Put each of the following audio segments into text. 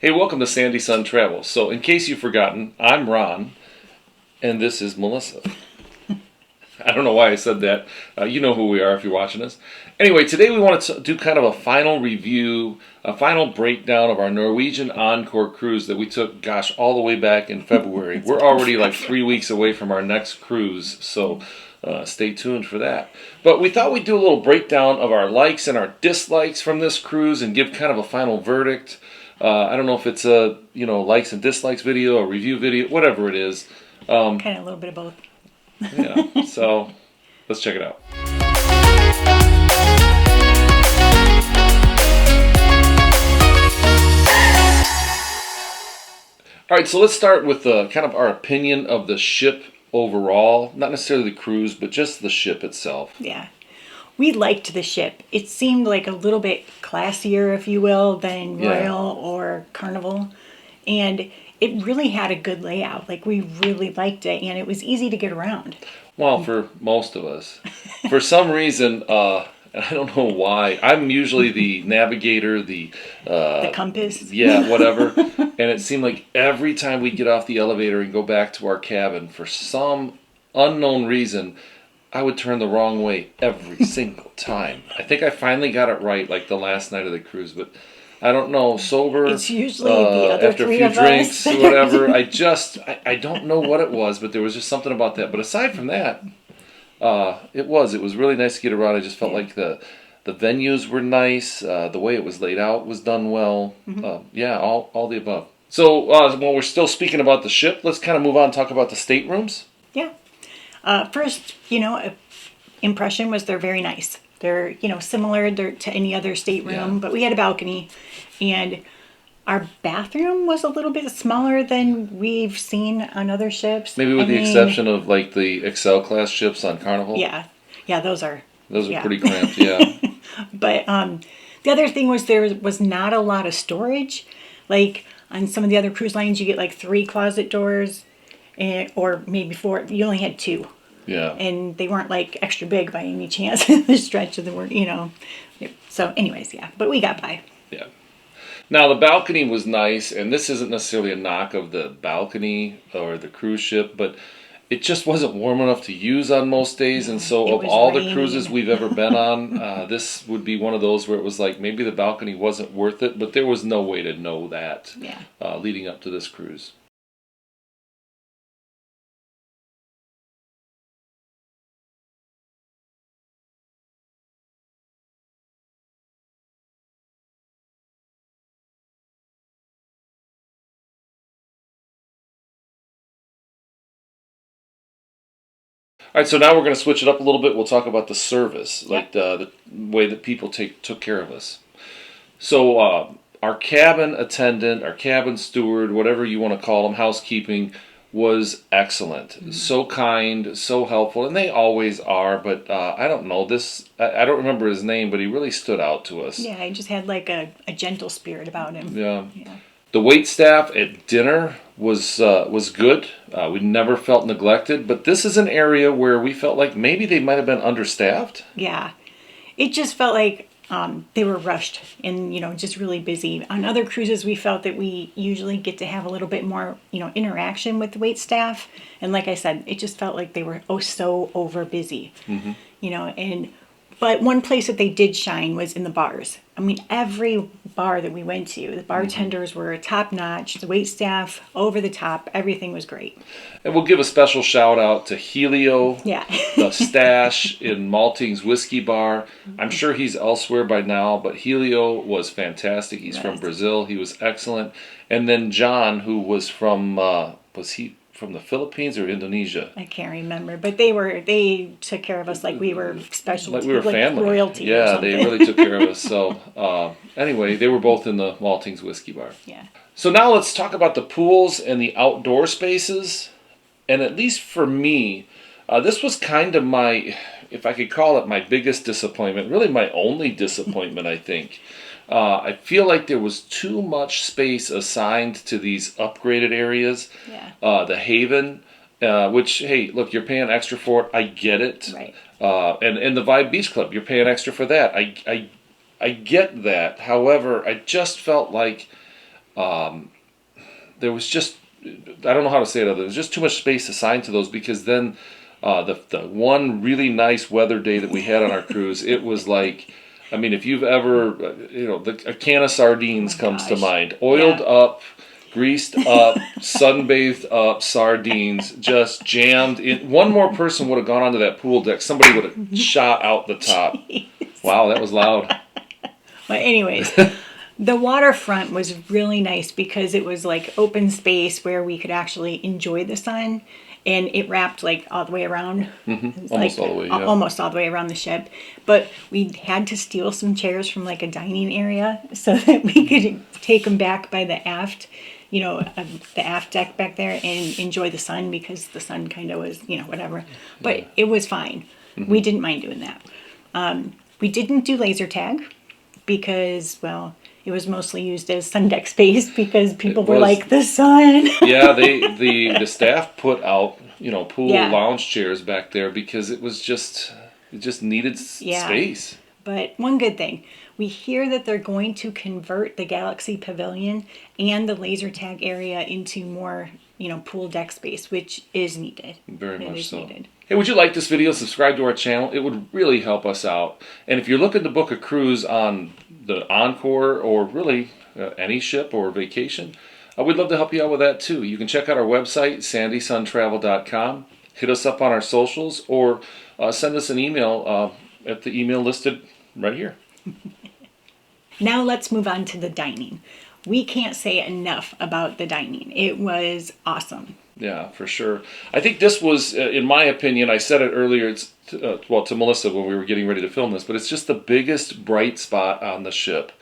Hey, welcome to Sandy Sun Travel. So, in case you've forgotten, I'm Ron, and this is Melissa. I don't know why I said that. You know who we are if you're watching us. Anyway, today we want to do kind of a final review, a final breakdown of our Norwegian Encore cruise that we took, gosh, all the way back in February. We're already like 3 weeks away from our next cruise, so stay tuned for that. But we thought we'd do a little breakdown of our likes and our dislikes from this cruise and give kind of a final verdict. I don't know if it's a likes and dislikes video, a review video, whatever it is. Kind of a little bit of both. Yeah, so let's check it out. All right, so let's start with kind of our opinion of the ship overall. Not necessarily the cruise, but just the ship itself. Yeah. We liked the ship. It seemed like a little bit classier, if you will, than Royal or Carnival. And it really had a good layout. Like, we really liked it, and it was easy to get around. Well, for most of us. For some reason, I don't know why, I'm usually the navigator, the compass. Yeah, whatever. And it seemed like every time we get off the elevator and go back to our cabin, for some unknown reason, I would turn the wrong way every single time. I think I finally got it right, like the last night of the cruise, but I don't know, sober. It's usually the other after three a of few drinks us. or whatever. I don't know what it was, but there was just something about that. But aside from that, it was really nice to get around. I just felt like the venues were nice. The way it was laid out was done well. All the above. So while we're still speaking about the ship, let's kind of move on and talk about the staterooms. Yeah. First, impression was they're very nice. They're, similar to any other stateroom, but we had a balcony, and our bathroom was a little bit smaller than we've seen on other ships. Maybe with the exception of like the XL class ships on Carnival. Yeah, those are pretty cramped. Yeah. But the other thing was there was not a lot of storage. Like on some of the other cruise lines, you get like 3 closet doors, or maybe 4. You only had 2. Yeah. And they weren't like extra big by any chance in the stretch of the word, So anyways, yeah. But we got by. Yeah. Now the balcony was nice, and this isn't necessarily a knock of the balcony or the cruise ship, but it just wasn't warm enough to use on most days. And so of all the cruises we've ever been on, this would be one of those where it was like maybe the balcony wasn't worth it, but there was no way to know that leading up to this cruise. All right, so now we're going to switch it up a little bit. We'll talk about the service, like the way that people took care of us. So our cabin attendant, our cabin steward, whatever you want to call them, housekeeping, was excellent. Mm-hmm. So kind, so helpful, and they always are, but I don't know. I don't remember his name, but he really stood out to us. Yeah, he just had like a gentle spirit about him. Yeah. The wait staff at dinner was good. We never felt neglected, but this is an area where we felt like maybe they might have been understaffed. Yeah, it just felt like they were rushed and just really busy. On other cruises, we felt that we usually get to have a little bit more interaction with the wait staff, and like I said, it just felt like they were so over busy. Mm-hmm. But one place that they did shine was in the bars. I mean, every bar that we went to, the bartenders were top notch, the wait staff over the top, everything was great. And we'll give a special shout out to Helio, the stash in Malting's Whiskey Bar. I'm sure he's elsewhere by now, but Helio was fantastic. He's from Brazil. He was excellent. And then John, who was from, was he from the Philippines or Indonesia? I can't remember, but they took care of us like we were special, like we were family, royalty. Yeah, they really took care of us. So anyway, they were both in the Malting's Whiskey Bar. Yeah. So now let's talk about the pools and the outdoor spaces. And at least for me, this was kind of my, if I could call it, my biggest disappointment. Really, my only disappointment, I think. I feel like there was too much space assigned to these upgraded areas. Yeah. The Haven, which, hey, look, you're paying extra for it. I get it. Right. And the Vibe Beach Club, you're paying extra for that. I get that. However, I just felt like there was just, I don't know how to say it other, there was just too much space assigned to those, because then the one really nice weather day that we had on our cruise, it was like, I mean, if you've ever, a can of sardines comes to mind. Oiled up, greased up, sunbathed up sardines, just jammed in. One more person would have gone onto that pool deck. Somebody would have shot out the top. Jeez. Wow, that was loud. But anyways, the waterfront was really nice because it was like open space where we could actually enjoy the sun. And it wrapped like all the way around. Almost all the way, yeah. Almost all the way around the ship. But we had to steal some chairs from like a dining area so that we could take them back by the aft, the aft deck back there and enjoy the sun, because the sun kind of was, whatever. But it was fine. We didn't mind doing that. We didn't do laser tag because, well, it was mostly used as sun deck space because people were like, the sun. Yeah, the staff put out, pool lounge chairs back there because it just needed space. But one good thing, we hear that they're going to convert the Galaxy Pavilion and the laser tag area into more, pool deck space, which is needed. Very much so. Needed. Hey, would you like this video? Subscribe to our channel. It would really help us out. And if you're looking to book a cruise on the Encore or really any ship or vacation, we'd love to help you out with that too. You can check out our website, sandysuntravel.com. Hit us up on our socials, or send us an email at the email listed right here. Now let's move on to the dining. We can't say enough about the dining. It was awesome. Yeah, for sure. I think this was, in my opinion, I said it earlier, it's to Melissa when we were getting ready to film this, but it's just the biggest bright spot on the ship.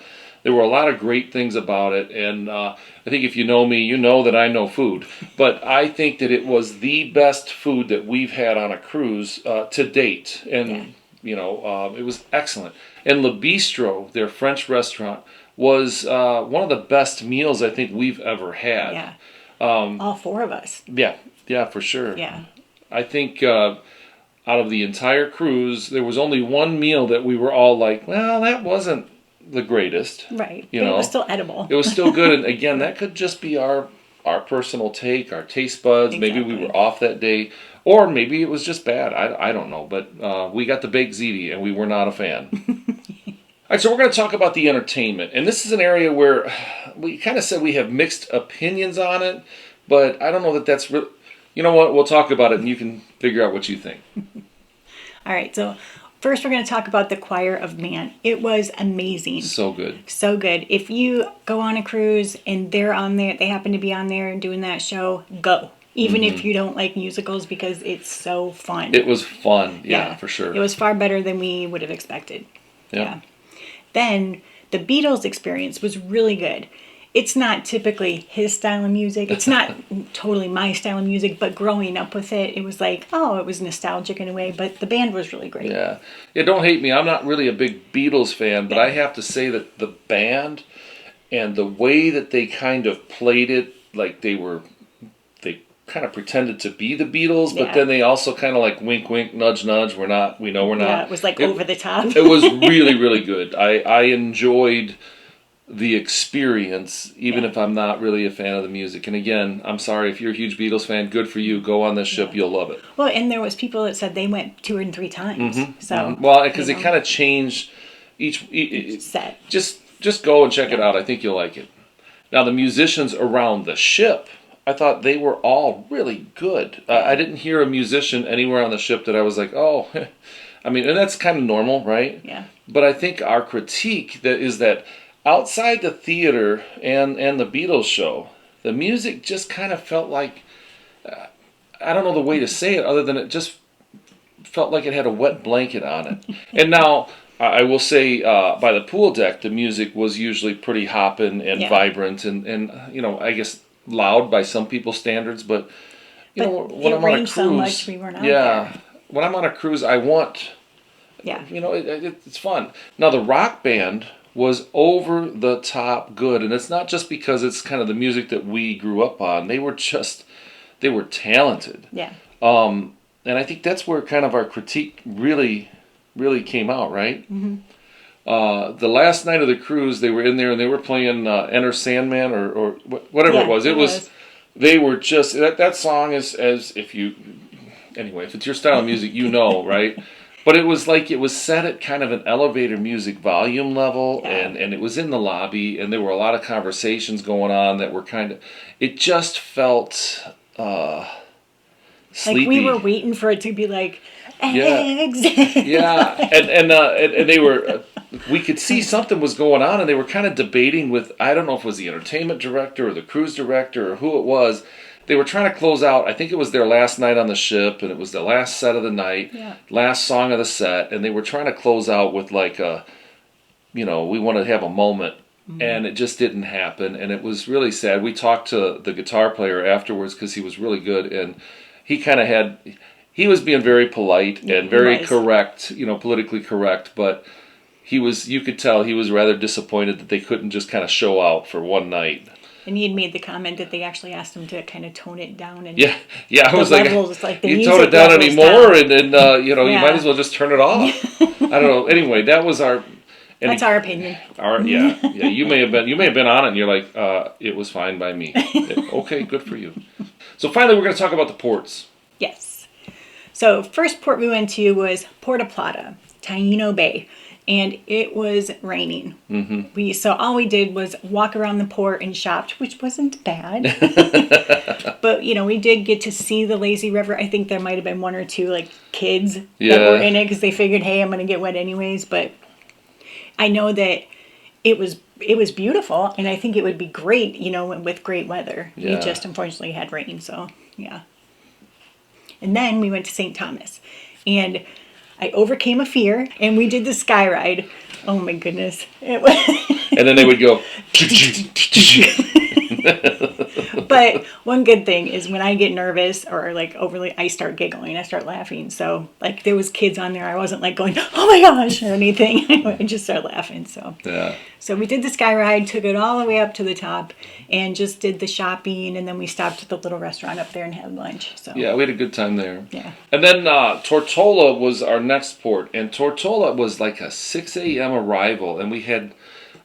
There were a lot of great things about it, and I think if you know me, you know that I know food. But I think that it was the best food that we've had on a cruise to date, and it was excellent. And Le Bistro, their French restaurant, was one of the best meals I think we've ever had. Yeah. All four of us. Yeah, for sure. Yeah. I think out of the entire cruise, there was only one meal that we were all like, well, that wasn't the greatest. Right. But it was still edible. It was still good. And again, that could just be our personal take, our taste buds. Exactly. Maybe we were off that day. Or maybe it was just bad. I don't know. But we got the baked ziti, and we were not a fan. All right, so we're going to talk about the entertainment. And this is an area where we kind of said we have mixed opinions on it, but I don't know that that's really... You know what? We'll talk about it, and you can figure out what you think. All right, so first we're going to talk about the Choir of Man. It was amazing. So good. So good. If you go on a cruise and they're on there, they happen to be on there and doing that show, go. Even if you don't like musicals, because it's so fun. It was fun, yeah, for sure. It was far better than we would have expected. Yep. Yeah. Then the Beatles experience was really good. It's not typically his style of music. It's not totally my style of music, but growing up with it, it was like, it was nostalgic in a way, but the band was really great. Yeah, don't hate me. I'm not really a big Beatles fan, but I have to say that the band and the way that they kind of played it, like they kind of pretended to be the Beatles, but then they also kind of like wink, wink, nudge, nudge. We know we're not. Yeah, it was like over the top. It was really, really good. I enjoyed the experience, even if I'm not really a fan of the music. And again, I'm sorry, if you're a huge Beatles fan, good for you. Go on this ship, you'll love it. Well, and there was people that said they went 2 and 3 times. So well, because they kind of changed each set. Just go and check it out. I think you'll like it. Now, the musicians around the ship, I thought they were all really good. I didn't hear a musician anywhere on the ship that I was like, oh, I mean, and that's kind of normal, right? Yeah. But I think our critique is that outside the theater and the Beatles show, the music just kind of felt like, I don't know the way to say it other than it just felt like it had a wet blanket on it. And now, I will say, by the pool deck, the music was usually pretty hopping and vibrant and I guess loud by some people's standards, but when I'm on a cruise, so much we weren't out there. When I'm on a cruise, I want, it's fun. Now the rock band was over the top good, and it's not just because it's kind of the music that we grew up on. They were talented. Yeah. And I think that's where kind of our critique really, really came out, right? the last night of the cruise, they were in there and they were playing Enter Sandman or whatever it was. It was. They were just that song is as if you anyway if it's your style of music right. But it was like it was set at kind of an elevator music volume level, and it was in the lobby, and there were a lot of conversations going on that were kind of. It just felt sleepy. Like we were waiting for it to be like eggs. And they were. We could see something was going on, and they were kind of debating with. I don't know if it was the entertainment director or the cruise director or who it was. They were trying to close out. I think it was their last night on the ship, and it was the last set of the night, last song of the set, and they were trying to close out with like a, we want to have a moment, and it just didn't happen, and it was really sad. We talked to the guitar player afterwards because he was really good, and he kind of he was being very polite and very correct, politically correct, but you could tell he was rather disappointed that they couldn't just kind of show out for one night. And he had made the comment that they actually asked him to kind of tone it down. And I was levels, you tone it down anymore, and you might as well just turn it off. I don't know. Anyway, that was our. That's our opinion. You may have been on it, and you're like, it was fine by me. Okay, good for you. So finally, we're going to talk about the ports. Yes. So first port we went to was Porta Plata, Taino Bay. And it was raining. Mm-hmm. So all we did was walk around the port and shopped, which wasn't bad. But we did get to see the lazy river. I think there might have been one or two like kids that were in it because they figured, hey, I'm going to get wet anyways. But I know that it was beautiful, and I think it would be great, with great weather. Yeah. We just unfortunately had rain, so yeah. And then we went to St. Thomas, and I overcame a fear, and we did the sky ride. Oh my goodness. And then they would go. But one good thing is when I get nervous or like overly, I start giggling. I start laughing. So like there was kids on there. I wasn't like going, oh my gosh, or anything. I just started laughing. So So we did the sky ride, took it all the way up to the top, and just did the shopping. And then we stopped at the little restaurant up there and had lunch. So yeah, we had a good time there. Yeah. And then Tortola was our next port, and Tortola was like a 6 a.m. arrival, and we had.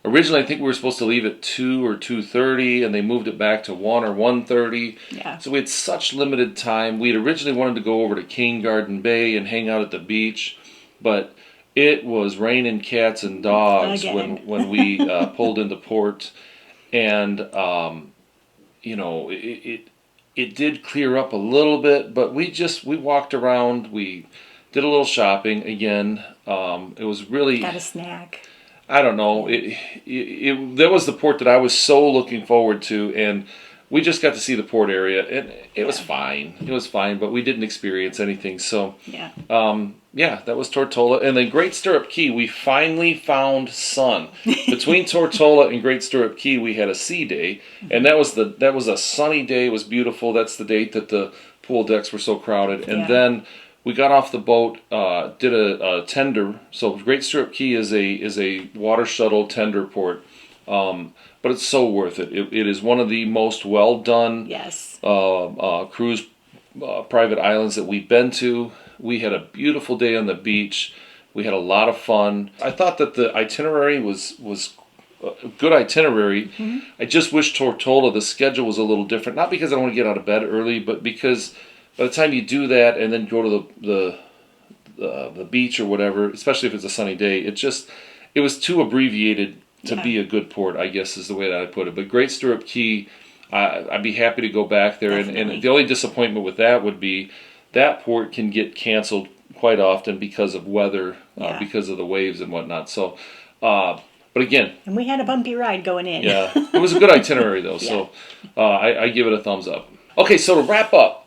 Originally, I think we were supposed to leave at 2 or 2:30, and they moved it back to 1 or 1:30. Yeah. So we had such limited time. We had originally wanted to go over to King Garden Bay and hang out at the beach, but it was raining cats and dogs when we pulled into port, and it did clear up a little bit, but we walked around. We did a little shopping again. It was really got a snack. I don't know. That was the port that I was so looking forward to, and we just got to see the port area, and it was fine. It was fine, but we didn't experience anything. So that was Tortola, and then Great Stirrup Cay. We finally found sun. Between Tortola and Great Stirrup Cay, we had a sea day, and that was a sunny day. It was beautiful. That's the date that the pool decks were so crowded, and then. We got off the boat, did a tender. So Great Stirrup Cay is a water shuttle tender port, but it's so worth it. It is one of the most well done cruise private islands that we've been to. We had a beautiful day on the beach. We had a lot of fun. I thought that the itinerary was a good itinerary. Mm-hmm. I just wish Tortola, the schedule was a little different. Not because I don't want to get out of bed early, but because by the time you do that and then go to the beach or whatever, especially if it's a sunny day, it was too abbreviated to be a good port, I guess is the way that I put it. But Great Stirrup Cay, I'd be happy to go back there. And the only disappointment with that would be that port can get canceled quite often because of weather, because of the waves and whatnot. So, but again. And we had a bumpy ride going in. Yeah, it was a good itinerary though. So I give it a thumbs up. Okay, so to wrap up.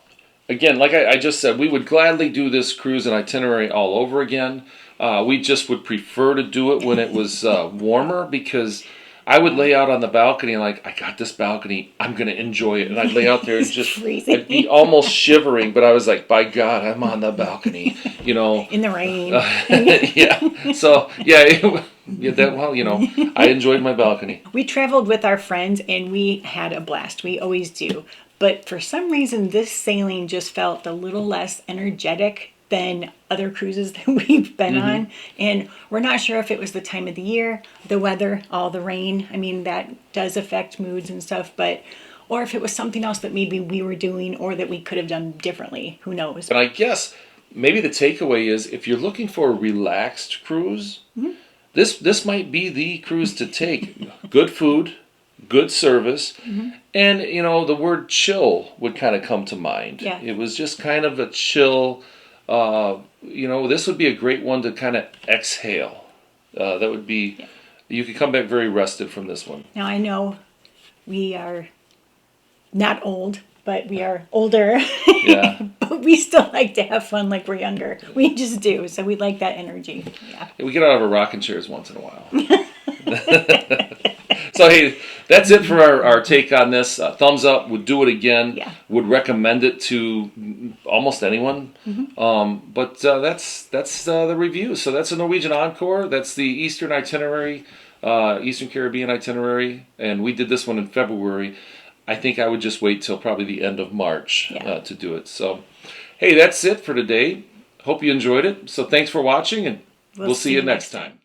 Again, like I just said, we would gladly do this cruise and itinerary all over again. We just would prefer to do it when it was warmer because I would lay out on the balcony and I got this balcony, I'm going to enjoy it. And I'd lay out there and just, I'd be almost shivering, but I was like, by God, I'm on the balcony, In the rain. So, I enjoyed my balcony. We traveled with our friends and we had a blast. We always do. But for some reason, this sailing just felt a little less energetic than other cruises that we've been on. And we're not sure if it was the time of the year, the weather, all the rain. I mean, that does affect moods and stuff, but or if it was something else that maybe we were doing or that we could have done differently. Who knows? And I guess maybe the takeaway is if you're looking for a relaxed cruise, this might be the cruise to take. Good food, good service, and the word chill would kind of come to mind. Yeah. It was just kind of a chill. This would be a great one to kind of exhale. That would be. You could come back very rested from this one. Now I know we are not old, but we are older. Yeah. But we still like to have fun like we're younger. We just do. So we like that energy. Yeah. We get out of our rocking chairs once in a while. So, hey, that's it for our take on this. Thumbs up. Would do it again. Yeah. Would recommend it to almost anyone. But that's the review. So that's a Norwegian Encore. That's the Eastern itinerary, Eastern Caribbean itinerary. And we did this one in February. I think I would just wait till probably the end of March to do it. So, hey, that's it for today. Hope you enjoyed it. So thanks for watching, and we'll see you next time.